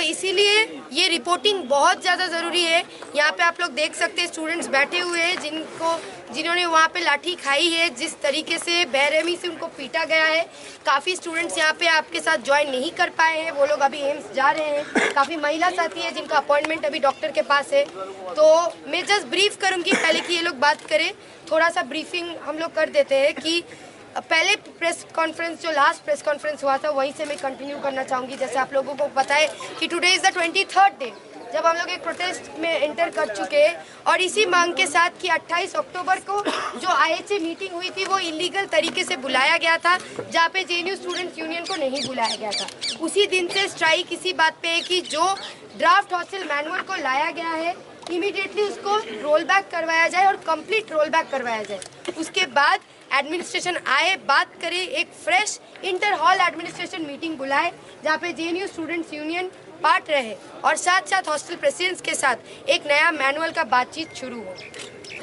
इसीलिए ये रिपोर्टिंग बहुत ज़्यादा ज़रूरी है। यहाँ पे आप लोग देख सकते हैं स्टूडेंट्स बैठे हुए हैं जिन्होंने वहाँ पे लाठी खाई है, जिस तरीके से बेरहमी से उनको पीटा गया है। काफ़ी स्टूडेंट्स यहाँ पे आपके साथ ज्वाइन नहीं कर पाए हैं, वो लोग अभी एम्स जा रहे हैं। काफ़ी महिला साथी है जिनका अपॉइंटमेंट अभी डॉक्टर के पास है। तो मैं जस्ट ब्रीफ करूँगी पहले कि ये लोग बात करें। थोड़ा सा ब्रीफिंग हम लोग कर देते हैं कि पहले प्रेस कॉन्फ्रेंस जो लास्ट प्रेस कॉन्फ्रेंस हुआ था वहीं से मैं कंटिन्यू करना चाहूँगी। जैसे आप लोगों को पता है कि today is the 23rd day जब हम लोग एक प्रोटेस्ट में एंटर कर चुके हैं, और इसी मांग के साथ कि 28 अक्टूबर को जो IHA मीटिंग हुई थी वो इलीगल तरीके से बुलाया गया था, जहाँ पे JNU स्टूडेंट्स यूनियन को नहीं बुलाया गया था। उसी दिन से स्ट्राइक इसी बात पे है कि जो ड्राफ्ट हॉस्टल मैनुअल को लाया गया है इमीडिएटली उसको रोल बैक करवाया जाए और कंप्लीट रोल बैक करवाया जाए। उसके बाद एडमिनिस्ट्रेशन आए, बात करे, एक fresh inter hall administration meeting बुलाए जहाँ पे JNU स्टूडेंट्स यूनियन पार्ट रहे और साथ साथ हॉस्टल प्रेसिडेंट्स के साथ एक नया मैनुअल का बातचीत शुरू हो।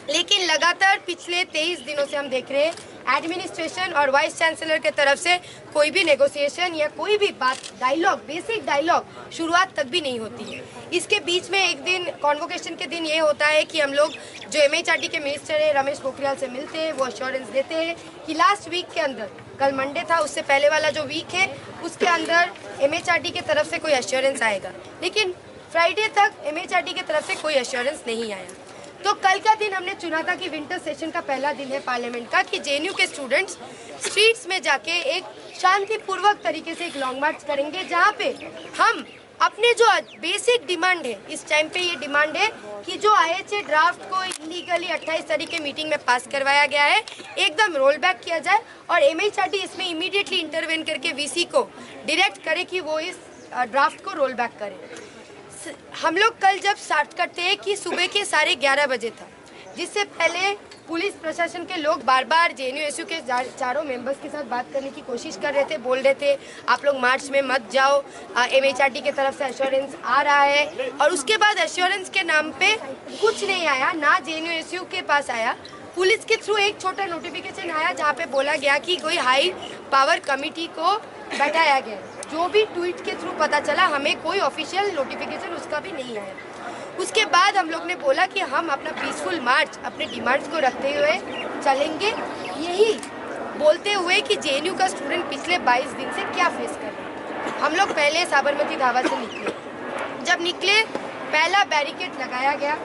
लेकिन लगातार पिछले 23 दिनों से हम देख रहे हैं एडमिनिस्ट्रेशन और वाइस चांसलर के तरफ से कोई भी नेगोशिएशन या कोई भी बात डायलॉग, बेसिक डायलॉग शुरुआत तक भी नहीं होती है। इसके बीच में एक दिन कॉन्वोकेशन के दिन ये होता है कि हम लोग जो MHRD के मिनिस्टर है रमेश पोखरियाल से मिलते हैं, वो अश्योरेंस देते हैं कि लास्ट वीक के अंदर, कल मंडे था उससे पहले वाला जो वीक है उसके अंदर MHRD की तरफ से कोई अश्योरेंस आएगा। लेकिन फ्राइडे तक MHRD की तरफ से कोई अश्योरेंस नहीं आया। तो कल का दिन हमने चुना था कि विंटर सेशन का पहला दिन है पार्लियामेंट का, कि JNU के स्टूडेंट्स स्ट्रीट्स में जाके एक शांतिपूर्वक तरीके से एक लॉन्ग मार्च करेंगे, जहाँ पे हम अपने जो बेसिक डिमांड है, इस टाइम पे ये डिमांड है कि जो IHA ड्राफ्ट को इलीगली 28 तारीख के मीटिंग में पास करवाया गया है एकदम रोल बैक किया जाए और MHRD इसमें इमीडिएटली इंटरवेन करके VC को डायरेक्ट करे कि वो इस ड्राफ्ट को रोल बैक करे। हम लोग कल जब स्टार्ट करते हैं कि सुबह के 11:30 बजे था, जिससे पहले पुलिस प्रशासन के लोग बार बार JNU-SU के चारों मेंबर्स के साथ बात करने की कोशिश कर रहे थे, बोल रहे थे आप लोग मार्च में मत जाओ, MHRD की तरफ से एश्योरेंस आ रहा है। और उसके बाद एश्योरेंस के नाम पे कुछ नहीं आया, ना JNU-SU के पास आया। पुलिस के थ्रू एक छोटा नोटिफिकेशन आया जहाँ पे बोला गया कि कोई हाई पावर कमेटी को बैठाया गया। जो भी ट्वीट के थ्रू पता चला, हमें कोई ऑफिशियल नोटिफिकेशन उसका भी नहीं आया। उसके बाद हम लोग ने बोला कि हम अपना पीसफुल मार्च अपने डिमांड्स को रखते हुए चलेंगे, यही बोलते हुए कि JNU का स्टूडेंट पिछले 22 दिन से क्या फेस कर रहे हैं। हम लोग पहले साबरमती धावा से निकले। जब निकले पहला बैरिकेड लगाया गया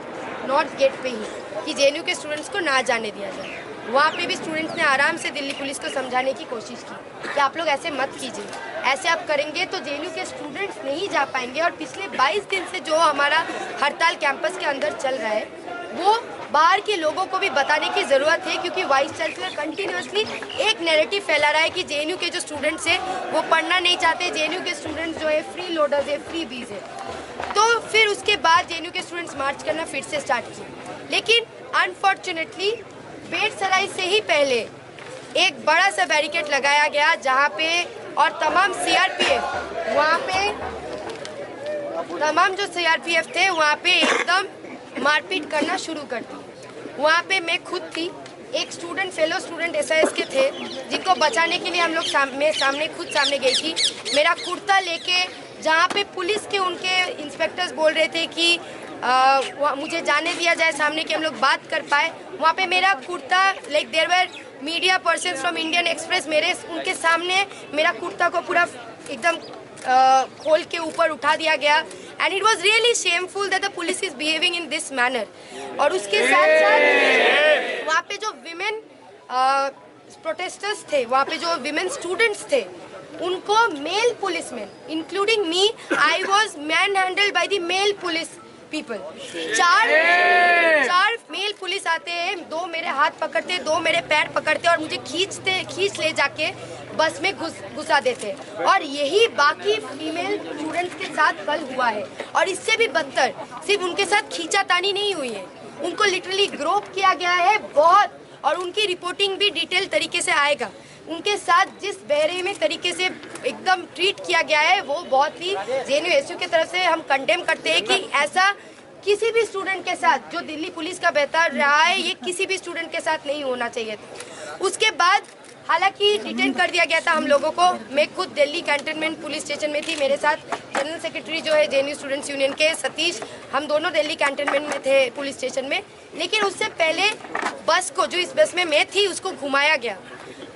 नॉर्थ गेट पे ही कि JNU के स्टूडेंट्स को ना जाने दिया जाए। वहाँ पे भी स्टूडेंट्स ने आराम से दिल्ली पुलिस को समझाने की कोशिश की कि आप लोग ऐसे मत कीजिए, ऐसे आप करेंगे तो JNU के स्टूडेंट्स नहीं जा पाएंगे। और पिछले 22 दिन से जो हमारा हड़ताल कैंपस के अंदर चल रहा है वो बाहर के लोगों को भी बताने की ज़रूरत है, क्योंकि वाइस चांसलर कंटिन्यूसली एक नैरेटिव फैला रहा है कि JNU के जो स्टूडेंट्स हैं वो पढ़ना नहीं चाहते, JNU के स्टूडेंट्स जो है फ्री लोडर्स है, फ्री बीज है। तो फिर उसके बाद JNU के स्टूडेंट्स मार्च करना फिर से स्टार्ट किए। लेकिन अनफॉर्चुनेटली बेटसराय से ही पहले एक बड़ा सा बैरिकेड लगाया गया जहाँ पे, और तमाम CRPF वहाँ पे, तमाम जो CRPF थे वहाँ पे एकदम मारपीट करना शुरू कर दी। वहाँ पे मैं खुद थी, एक स्टूडेंट, फेलो स्टूडेंट SIS के थे जिनको बचाने के लिए हम लोग सामने गई थी। मेरा कुर्ता लेके, जहाँ पे पुलिस के उनके इंस्पेक्टर्स बोल रहे थे कि मुझे जाने दिया जाए सामने कि हम लोग बात कर पाए, वहाँ पे मेरा कुर्ता, like there were media person from Indian Express, उनके सामने मेरा कुर्ता को पूरा एकदम खोल के ऊपर उठा दिया गया। And it was really shameful that the police is behaving in this manner. और उसके साथ साथ वहाँ पे जो विमेन प्रोटेस्टर्स थे, वहाँ पे जो विमेन स्टूडेंट्स थे, उनको male policeman including me, I was manhandled by the male police people. चार मेल पुलिस आते हैं, 2 मेरे हाथ पकड़ते, 2 मेरे पैर पकड़ते और मुझे खींच ले जाके बस में घुसा देते। और यही बाकी फीमेल स्टूडेंट्स के साथ कल हुआ है। और इससे भी बदतर, सिर्फ उनके साथ खींचातानी नहीं हुई है, उनको लिटरली ग्रोप किया गया है बहुत, और उनकी रिपोर्टिंग भी डिटेल तरीके से आएगा। उनके साथ जिस बेरहमी तरीके से एकदम ट्रीट किया गया है वो बहुत ही JNU-SU की तरफ से हम कंडेम करते हैं कि ऐसा किसी भी स्टूडेंट के साथ, जो दिल्ली पुलिस का बेहतर रहा है, ये किसी भी स्टूडेंट के साथ नहीं होना चाहिए था। उसके बाद हालांकि डिटेन कर दिया गया था हम लोगों को। मैं खुद दिल्ली कैंटोनमेंट पुलिस स्टेशन में थी, मेरे साथ जनरल सेक्रेटरी जो है जेएनयू स्टूडेंट्स यूनियन के सतीश, हम दोनों दिल्ली कैंटोनमेंट में थे पुलिस स्टेशन में। लेकिन उससे पहले बस को, जो इस बस में मैं थी, उसको घुमाया गया।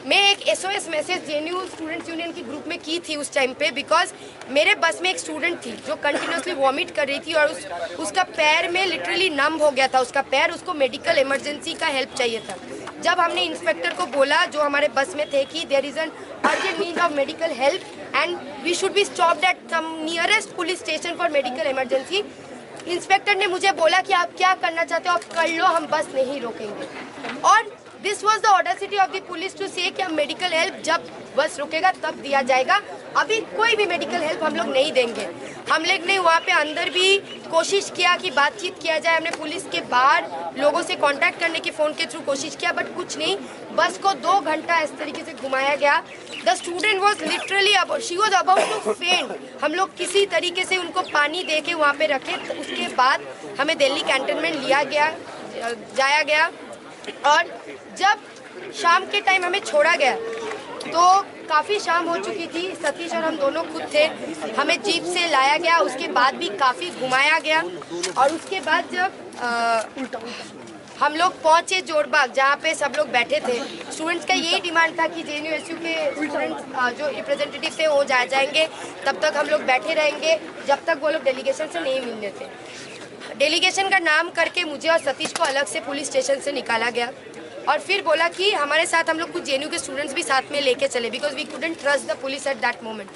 मैं एक SOS message JNU students union की ग्रुप में की थी उस टाइम पे, बिकॉज मेरे बस में एक स्टूडेंट थी जो कंटिन्यूसली वॉमिट कर रही थी और उसका पैर में लिटरली नम हो गया था उसका पैर, उसको मेडिकल इमरजेंसी का हेल्प चाहिए था। जब हमने इंस्पेक्टर को बोला जो हमारे बस में थे कि there is an urgent need of medical help and we should be stopped at some nearest police station for medical emergency, inspector ने मुझे बोला कि आप क्या करना चाहते हो, आप कर लो, हम बस नहीं रोकेंगे। और this was the audacity of the police to say कि हम मेडिकल हेल्प जब बस रुकेगा तब दिया जाएगा, अभी कोई भी मेडिकल हेल्प हम लोग नहीं देंगे। हम लोग ने वहाँ पे अंदर भी कोशिश किया कि बातचीत किया जाए, हमने पुलिस के बाहर लोगों से कांटेक्ट करने की फ़ोन के थ्रू कोशिश किया, बट कुछ नहीं। बस को 2 घंटा इस तरीके से घुमाया गया। The student was literally she was about to faint. हम लोग किसी तरीके से उनको पानी दे के वहाँ पे रखे। तो उसके बाद हमें दिल्ली कैंटोनमेंट जाया गया और जब शाम के टाइम हमें छोड़ा गया तो काफ़ी शाम हो चुकी थी। सतीश और हम दोनों खुद थे, हमें जीप से लाया गया, उसके बाद भी काफ़ी घुमाया गया। और उसके बाद जब हम लोग पहुँचे जोरबाग जहाँ पे सब लोग बैठे थे, स्टूडेंट्स का यही डिमांड था कि JNU-SU के स्टूडेंट्स जो रिप्रेजेंटेटिव थे वो जाएंगे, तब तक हम लोग बैठे रहेंगे जब तक वो लोग डेलीगेशन से नहीं मिलने थे। डेलीगेशन का नाम करके मुझे और सतीश को अलग से पुलिस स्टेशन से निकाला गया और फिर बोला कि हमारे साथ हम लोग कुछ JNU के स्टूडेंट्स भी साथ में लेके चले, because we couldn't trust the police at that moment.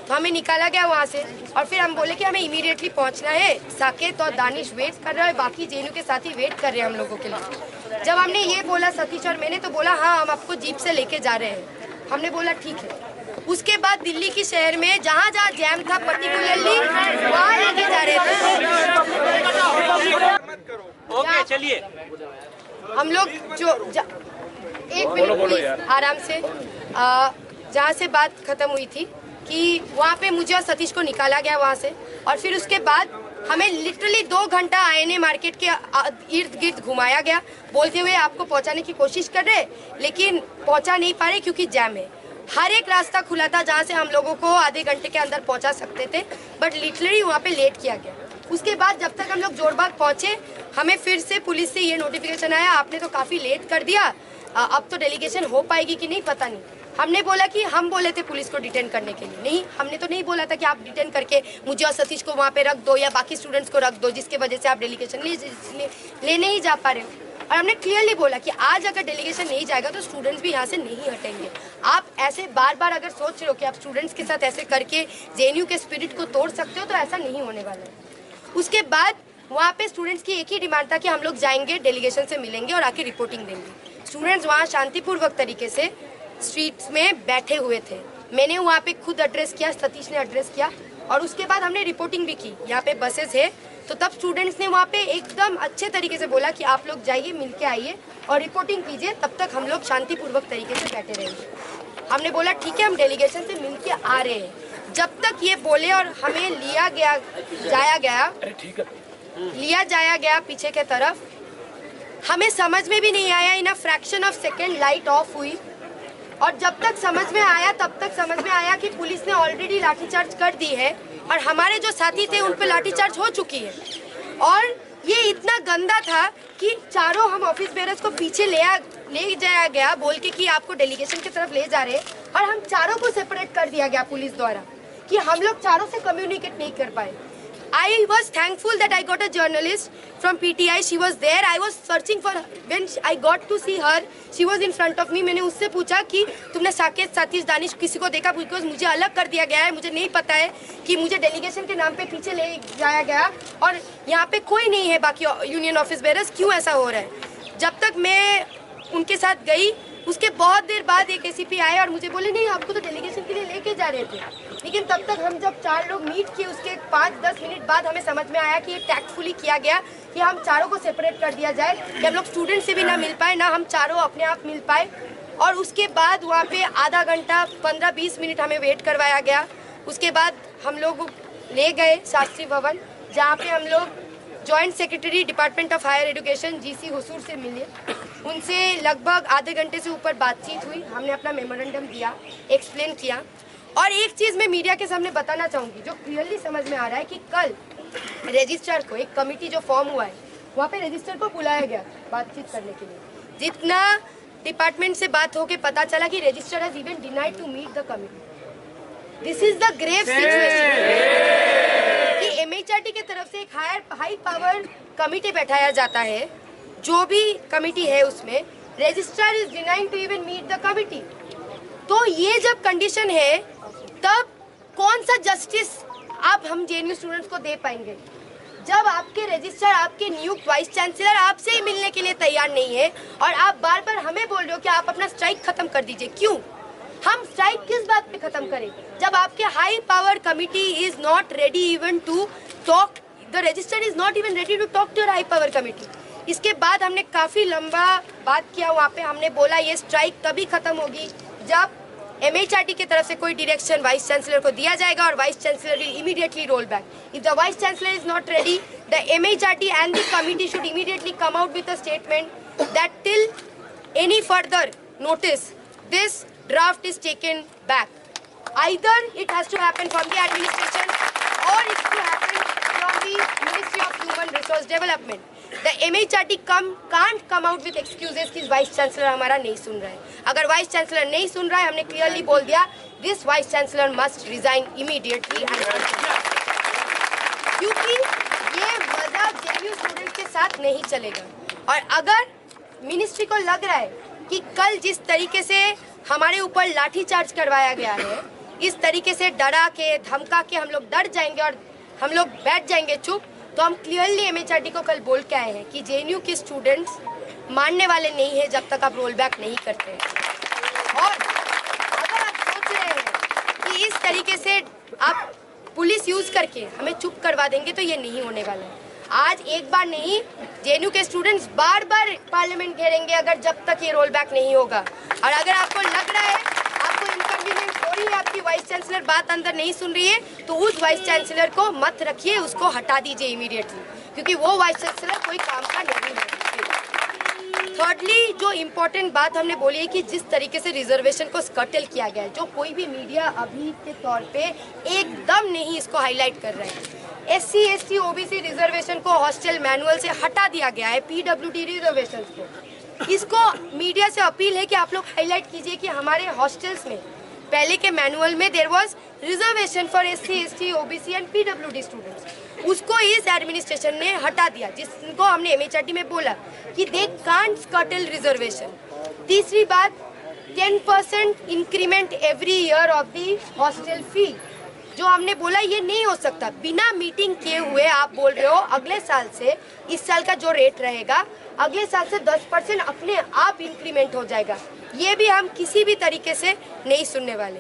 तो हमें निकाला गया वहाँ से और फिर हम बोले कि हमें इमीडिएटली पहुँचना है। साकेत और दानिश वेट कर रहा है, बाकी JNU के साथी वेट कर रहे हैं हम लोगों के लिए। जब हमने ये बोला सतीश और मैंने, तो बोला हाँ हम आपको जीप से लेके जा रहे हैं। हमने बोला ठीक है। उसके बाद दिल्ली की शहर में जहाँ जहाँ जैम था पर्टिकुलरली वहाँ लेके जा रहे थे। ओके चलिए, हम लोग एक मिनट प्लीज आराम से, जहाँ से बात खत्म हुई थी कि वहाँ पे मुझे और सतीश को निकाला गया वहाँ से और फिर उसके बाद हमें लिटरली 2 घंटा INA मार्केट के इर्द गिर्द घुमाया गया, बोलते हुए आपको पहुँचाने की कोशिश कर रहे लेकिन पहुँचा नहीं पा रहे क्योंकि जैम है। हर एक रास्ता खुला था जहाँ से हम लोगों को आधे घंटे के अंदर पहुँचा सकते थे, बट लिटरली वहाँ पे लेट किया गया। उसके बाद जब तक हम लोग जोरबाग पहुँचे, हमें फिर से पुलिस से ये नोटिफिकेशन आया, आपने तो काफ़ी लेट कर दिया, अब तो डेलीगेशन हो पाएगी कि नहीं पता नहीं। हमने बोला कि हम बोले थे पुलिस को डिटेन करने के लिए, नहीं, हमने तो नहीं बोला था कि आप डिटेन करके मुझे और सतीश को वहाँ पे रख दो या बाकी स्टूडेंट्स को रख दो जिसके वजह से आप डेलीगेशन लेने ही जा पा रहे हो। और हमने क्लियरली बोला कि आज अगर डेलीगेशन नहीं जाएगा तो स्टूडेंट्स भी यहाँ से नहीं हटेंगे। आप ऐसे बार बार अगर सोच रहे हो कि आप स्टूडेंट्स के साथ ऐसे करके JNU के स्पिरिट को तोड़ सकते हो, तो ऐसा नहीं होने वाला है। उसके बाद वहाँ पे स्टूडेंट्स की एक ही डिमांड था कि हम लोग जाएंगे, डेलीगेशन से मिलेंगे और आके रिपोर्टिंग देंगे। स्टूडेंट्स वहाँ शांतिपूर्वक तरीके से स्ट्रीट्स में बैठे हुए थे। मैंने वहाँ पे खुद एड्रेस किया, सतीश ने एड्रेस किया और उसके बाद हमने रिपोर्टिंग भी की। यहाँ पे बसेस है, तो तब स्टूडेंट्स ने वहाँ पे एकदम अच्छे तरीके से बोला कि आप लोग जाइए, मिल के आइए और रिपोर्टिंग कीजिए, तब तक हम लोग शांतिपूर्वक तरीके से बैठे रहेंगे। हमने बोला ठीक है, हम डेलीगेशन से मिल के आ रहे हैं। जब तक ये बोले और हमें लिया जाया गया पीछे के तरफ, हमें समझ में भी नहीं आया। In a fraction of second light off हुई और जब तक समझ में आया तब तक समझ में आया कि पुलिस ने ऑलरेडी लाठीचार्ज कर दी है और हमारे जो साथी थे उन पे लाठीचार्ज हो चुकी है। और ये इतना गंदा था कि चारों हम ऑफिस बेरर्स को पीछे ले जाया गया बोल के कि आपको डेलीगेशन की तरफ ले जा रहे हैं, और हम चारों को सेपरेट कर दिया गया पुलिस द्वारा कि हम लोग चारों से कम्युनिकेट नहीं कर पाए। I was thankful that I got a journalist from PTI. She was there. I was searching for her. When I got to see her, she was in front of me. मैंने उससे पूछा कि तुमने साकेत, सतीश, दानिश किसी को देखा? बिकॉज मुझे अलग कर दिया गया है, मुझे नहीं पता है कि मुझे डेलीगेशन के नाम पे पीछे ले जाया गया और यहाँ पे कोई नहीं है बाकी यूनियन ऑफिस बेरर्स, क्यों ऐसा हो रहा है? जब तक मैं उनके साथ गई, उसके बहुत देर बाद एक ACP आए और मुझे बोले नहीं, आपको तो डेलीगेशन के लिए लेके जा रहे थे। लेकिन तब तक हम जब 4 लोग मीट किए, उसके 5-10 मिनट बाद हमें समझ में आया कि ये टैक्टफुली किया गया कि हम चारों को सेपरेट कर दिया जाए, कि हम लोग स्टूडेंट से भी ना मिल पाए, ना हम चारों अपने आप मिल पाए। और उसके बाद वहाँ पे आधा घंटा 15-20 मिनट हमें वेट करवाया गया। उसके बाद हम लोग ले गए शास्त्री भवन, जहाँ पे हम लोग joint secretary department of higher education जीसी हुसूर से मिले, उनसे लगभग आधे घंटे से ऊपर बातचीत हुई। हमने अपना मेमोरेंडम दिया, एक्सप्लेन किया। और एक चीज़ मैं मीडिया के सामने बताना चाहूँगी जो क्लियरली समझ में आ रहा है कि कल रजिस्ट्रार को, एक कमेटी जो फॉर्म हुआ है वहाँ पे रजिस्ट्रार को बुलाया गया बातचीत करने के लिए। जितना डिपार्टमेंट से बात होके पता चला कि registrar has even denied to meet the committee. This is the grave situation कि एमएचआरडी की तरफ से एक हाई पावर कमिटी बैठाया जाता है, जो भी कमिटी है उसमें registrar is denying to even meet the committee. तो ये जब कंडीशन है तब कौन सा जस्टिस आप हम जेएनयू स्टूडेंट्स को दे पाएंगे जब आपके रजिस्ट्रार, आपके नियुक्त वाइस चांसलर आपसे ही मिलने के लिए तैयार नहीं है और आप बार बार हमें बोल रहे हो कि आप अपना स्ट्राइक खत्म कर दीजिए। क्यों? हम स्ट्राइक किस बात पे खत्म करें जब आपके high power committee is not ready even to talk, the registrar is not even ready to talk to your high power committee. इसके बाद हमने काफ़ी लंबा बात किया, वहाँ पे हमने बोला ये स्ट्राइक तभी खत्म होगी जब एमएचआरडी की तरफ से कोई डायरेक्शन वाइस चांसलर को दिया जाएगा और vice chancellor will immediately roll back. If the vice chancellor is not ready, the MHRD and the committee should immediately come out with a statement that till any further notice this draft is taken back. Either it has to happen from the administration or it's to happen from the Ministry of Human Resource Development. The MHRD can't come out with excuses कि vice chancellor हमारा नहीं सुन रहा है। अगर vice chancellor नहीं सुन रहा है, हमने क्लियरली बोल दिया this vice chancellor must resign immediately. क्योंकि ये मजाक जेएनयू स्टूडेंट्स के साथ नहीं चलेगा। और अगर मिनिस्ट्री को लग रहा है कि कल जिस तरीके से हमारे ऊपर लाठीचार्ज करवाया गया है, इस तरीके से डरा के धमका के हम लोग डर जाएंगे और हम लोग बैठ जाएंगे चुप, तो हम क्लियरली एमएचआरडी को कल बोल के आए हैं कि जेएनयू के स्टूडेंट्स मानने वाले नहीं है जब तक आप रोल बैक नहीं करते हैं। और अगर आप सोच रहे हैं कि इस तरीके से आप पुलिस यूज करके हमें चुप करवा देंगे तो ये नहीं होने वाला है। आज एक बार नहीं, जेएनयू के स्टूडेंट्स बार बार पार्लियामेंट घेरेंगे अगर जब तक ये रोल बैक नहीं होगा। और अगर आपको लग रहा है, आपको इनकन्वीनियंस हो रही है, आपकी वाइस चांसलर बात अंदर नहीं सुन रही है, तो उस वाइस चांसलर को मत रखिए, उसको हटा दीजिए इमीडिएटली, क्योंकि वो वाइस चांसलर कोई काम का नहीं है। थर्डली, जो इम्पोर्टेंट बात हमने बोली है कि जिस तरीके से रिजर्वेशन को स्कटल किया गया है, जो कोई भी मीडिया अभी के तौर पे एकदम नहीं इसको हाईलाइट कर रहा है। SC, ST, OBC रिजर्वेशन को हॉस्टल मैनुअल से हटा दिया गया है, PWD रिजर्वेशन को। इसको मीडिया से अपील है कि आप लोग हाईलाइट कीजिए कि हमारे हॉस्टल्स में पहले के मैनुअल में there was reservation for SC, ST, OBC and PWD students. उसको इस एडमिनिस्ट्रेशन ने हटा दिया, जिसको हमने एमएचआरडी में बोला कि दे कांट स्कटल रिजर्वेशन। तीसरी बात, 10% increment every year of the hostel fee, जो हमने बोला ये नहीं हो सकता। बिना मीटिंग किए हुए आप बोल रहे हो अगले साल से, इस साल का जो रेट रहेगा अगले साल से 10% अपने आप इंक्रीमेंट हो जाएगा। ये भी हम किसी भी तरीके से नहीं सुनने वाले।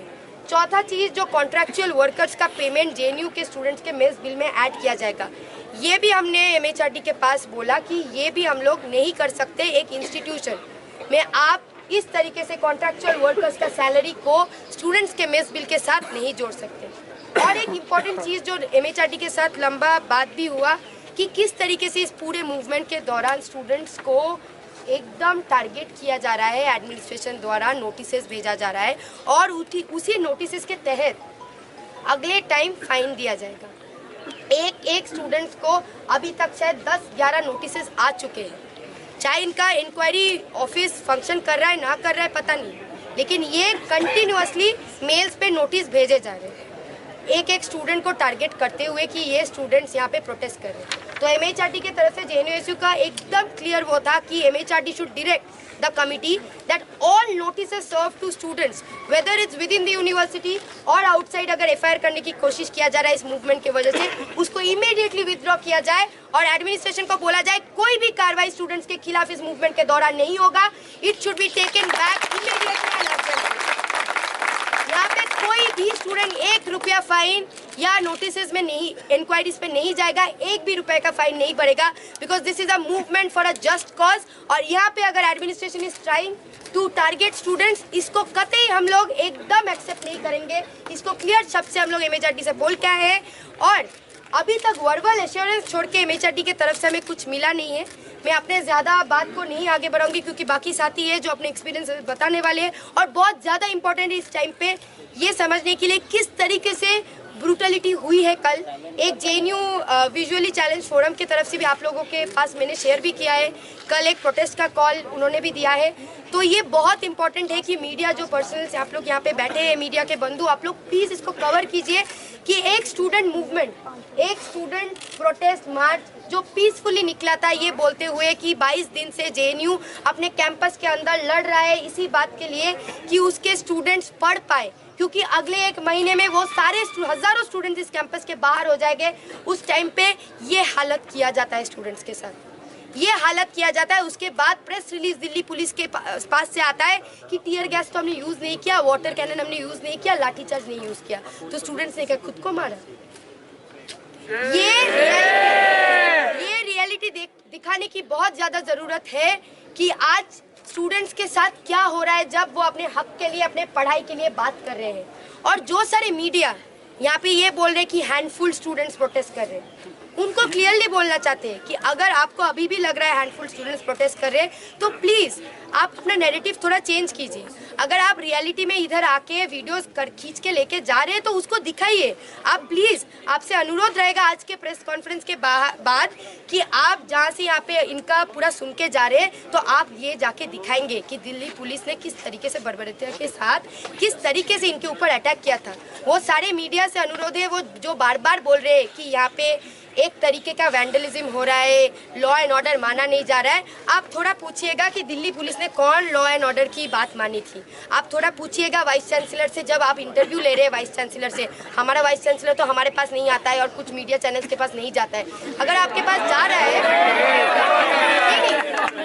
चौथा चीज़, जो कॉन्ट्रैक्चुअल वर्कर्स का पेमेंट जेएनयू के स्टूडेंट्स के मेस बिल में ऐड किया जाएगा, ये भी हमने एमएचआरडी के पास बोला कि ये भी हम लोग नहीं कर सकते। एक इंस्टीट्यूशन में आप इस तरीके से कॉन्ट्रैक्चुअल वर्कर्स का सैलरी को स्टूडेंट्स के मेस बिल के साथ नहीं जोड़ सकते। और एक इम्पॉर्टेंट चीज़ जो एमएचआरडी के साथ लंबा बात भी हुआ कि किस तरीके से इस पूरे मूवमेंट के दौरान स्टूडेंट्स को एकदम टारगेट किया जा रहा है, एडमिनिस्ट्रेशन द्वारा नोटिसेस भेजा जा रहा है और उसी नोटिसेस के तहत अगले टाइम फाइन दिया जाएगा। एक स्टूडेंट्स को अभी तक शायद 10-11 नोटिसेस आ चुके हैं। चाहे इनका इंक्वायरी ऑफिस फंक्शन कर रहा है ना कर रहा है पता नहीं, लेकिन ये कंटिन्यूअसली मेल्स पे नोटिस भेजे जा रहे हैं एक स्टूडेंट को टारगेट करते हुए कि ये स्टूडेंट्स यहाँ पे प्रोटेस्ट कर रहे हैं। तो एमएचआरडी की तरफ से जेएनयू का एकदम क्लियर वो था कि MHRD should direct the committee that all notices serve to students whether it's within the university और आउटसाइड, अगर एफआईआर करने की कोशिश किया जा रहा है इस मूवमेंट की वजह से, उसको इमीडिएटली विथड्रॉ किया जाए और एडमिनिस्ट्रेशन को बोला जाए कोई भी कार्रवाई स्टूडेंट्स के खिलाफ इस मूवमेंट के दौरान नहीं होगा। It should be taken back immediately. यहाँ पे कोई भी स्टूडेंट 1 रुपया फाइन या नोटिसेस में नहीं, इंक्वायरीज पे नहीं जाएगा, 1 भी रुपए का फाइन नहीं पड़ेगा, because this is a movement for a just cause. और यहाँ पे अगर administration is trying to target students, इसको कतई हम लोग एकदम एक्सेप्ट नहीं करेंगे। इसको क्लियर शब्द से हम लोग एमएचआरडी से बोल के आए हैं। और अभी तक वर्बल एश्योरेंस छोड़ के MHRD की तरफ से हमें कुछ मिला नहीं है। मैं अपने ज़्यादा बात को नहीं आगे बढ़ाऊंगी क्योंकि बाकी साथी है जो अपने एक्सपीरियंस बताने वाले हैं। और बहुत ज़्यादा इम्पोर्टेंट है इस टाइम पे ये समझने के लिए किस तरीके से ब्रूटलिटी हुई है कल। एक JNU विजुअली चैलेंज फोरम की तरफ से भी आप लोगों के पास मैंने शेयर भी किया है। कल एक प्रोटेस्ट का कॉल उन्होंने भी दिया है। तो ये बहुत इंपॉर्टेंट है कि मीडिया जो पर्सनल्स आप लोग यहाँ पे बैठे हैं, मीडिया के बंधु, आप लोग प्लीज़ इसको कवर कीजिए कि एक स्टूडेंट मूवमेंट, एक स्टूडेंट प्रोटेस्ट मार्च जो पीसफुली निकला था, ये बोलते हुए कि 22 दिन से JNU अपने कैंपस के अंदर लड़ रहा है इसी बात के लिए कि उसके स्टूडेंट्स पढ़ पाए, क्योंकि अगले 1 महीने में वो सारे हज़ारों स्टूडेंट्स इस कैंपस के बाहर हो जाएंगे। उस टाइम पे ये हालत किया जाता है स्टूडेंट्स के साथ, ये हालत किया जाता है। उसके बाद प्रेस रिलीज दिल्ली पुलिस के पास से आता है कि टियर गैस तो हमने यूज़ नहीं किया, वाटर कैनन हमने यूज़ नहीं किया, लाठीचार्ज नहीं यूज़ किया। तो स्टूडेंट्स ने क्या खुद को मारा? ये रियलिटी दिखाने की बहुत ज़्यादा ज़रूरत है कि आज स्टूडेंट्स के साथ क्या हो रहा है जब वो अपने हक के लिए, अपने पढ़ाई के लिए बात कर रहे हैं। और जो सारे मीडिया यहाँ पे ये बोल रहे हैं कि हैंडफुल स्टूडेंट्स प्रोटेस्ट कर रहे हैं, उनको क्लियरली बोलना चाहते हैं कि अगर आपको अभी भी लग रहा है हैंडफुल स्टूडेंट्स प्रोटेस्ट कर रहे हैं तो प्लीज़ आप अपना नैरेटिव थोड़ा चेंज कीजिए। अगर आप रियलिटी में इधर आके वीडियोस खींच के लेके जा रहे हैं तो उसको दिखाइए। आप प्लीज़, आपसे अनुरोध रहेगा आज के प्रेस कॉन्फ्रेंस के बाद कि आप जहाँ से यहाँ पे इनका पूरा सुन के जा रहे हैं तो आप ये जाके दिखाएंगे कि दिल्ली पुलिस ने किस तरीके से बर्बरता के साथ किस तरीके से इनके ऊपर अटैक किया था। वो सारे मीडिया से अनुरोध है, वो जो बार बार बोल रहे हैं कि यहाँ पे एक तरीके का वैंडलिज्म हो रहा है, लॉ एंड ऑर्डर माना नहीं जा रहा है, आप थोड़ा पूछिएगा कि दिल्ली पुलिस ने कौन लॉ एंड ऑर्डर की बात मानी थी। आप थोड़ा पूछिएगा वाइस चांसलर से, जब आप इंटरव्यू ले रहे हैं वाइस चांसलर से। हमारा वाइस चांसलर तो हमारे पास नहीं आता है और कुछ मीडिया चैनल्स के पास नहीं जाता है। अगर आपके पास जा रहा है, नहीं,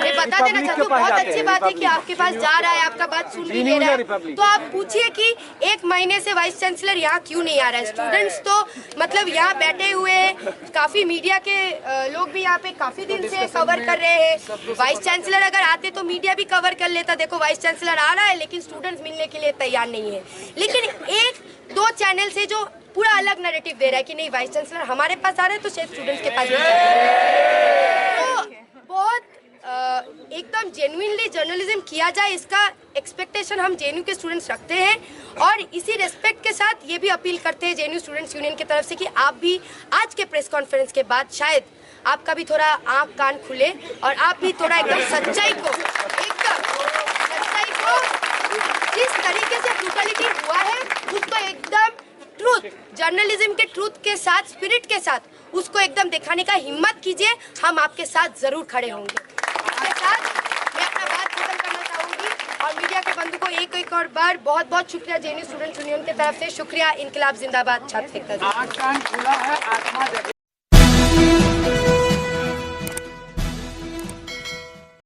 मैं बता देना चाहती हूँ, बहुत अच्छी बात है कि आपके पास जा रहा है, आपका बात सुन भी ले रहा है, तो आप पूछिए कि 1 महीने से वाइस चांसलर यहाँ क्यों नहीं आ रहा है। स्टूडेंट्स तो मतलब यहाँ बैठे हुए, काफी मीडिया के लोग भी यहाँ पे काफी दिन से कवर कर रहे हैं। वाइस चांसलर अगर आते तो मीडिया भी कवर कर लेता। देखो वाइस चांसलर आ रहा है लेकिन स्टूडेंट्स मिलने के लिए तैयार नहीं है। लेकिन 1-2 चैनल से जो पूरा अलग नैरेटिव दे रहा है कि नहीं वाइस चांसलर हमारे पास आ रहे हैं तो शायद स्टूडेंट्स के पास भी तो बहुत एकदम जेन्युइनली जर्नलिज्म किया जाए, इसका एक्सपेक्टेशन हम JNU के स्टूडेंट्स रखते हैं। और इसी रेस्पेक्ट के साथ ये भी अपील करते हैं JNU स्टूडेंट्स यूनियन की तरफ से कि आप भी आज के प्रेस कॉन्फ्रेंस के बाद शायद आपका भी थोड़ा आंख कान खुले और आप भी थोड़ा एकदम सच्चाई को जिस तरीके से ब्रूटलिटी हुआ है उसको एकदम ट्रूथ, जर्नलिज्म के ट्रूथ के साथ, स्पिरिट के साथ उसको एकदम दिखाने का हिम्मत कीजिए। हम आपके साथ जरूर खड़े होंगे। आपके साथ मैं अपना बात खत्म करना चाहूंगी और मीडिया के बंधु को एक और बार बहुत बहुत शुक्रिया JNU स्टूडेंट्स यूनियन की तरफ से। शुक्रिया। इनकलाब जिंदाबाद। छात्र एकता।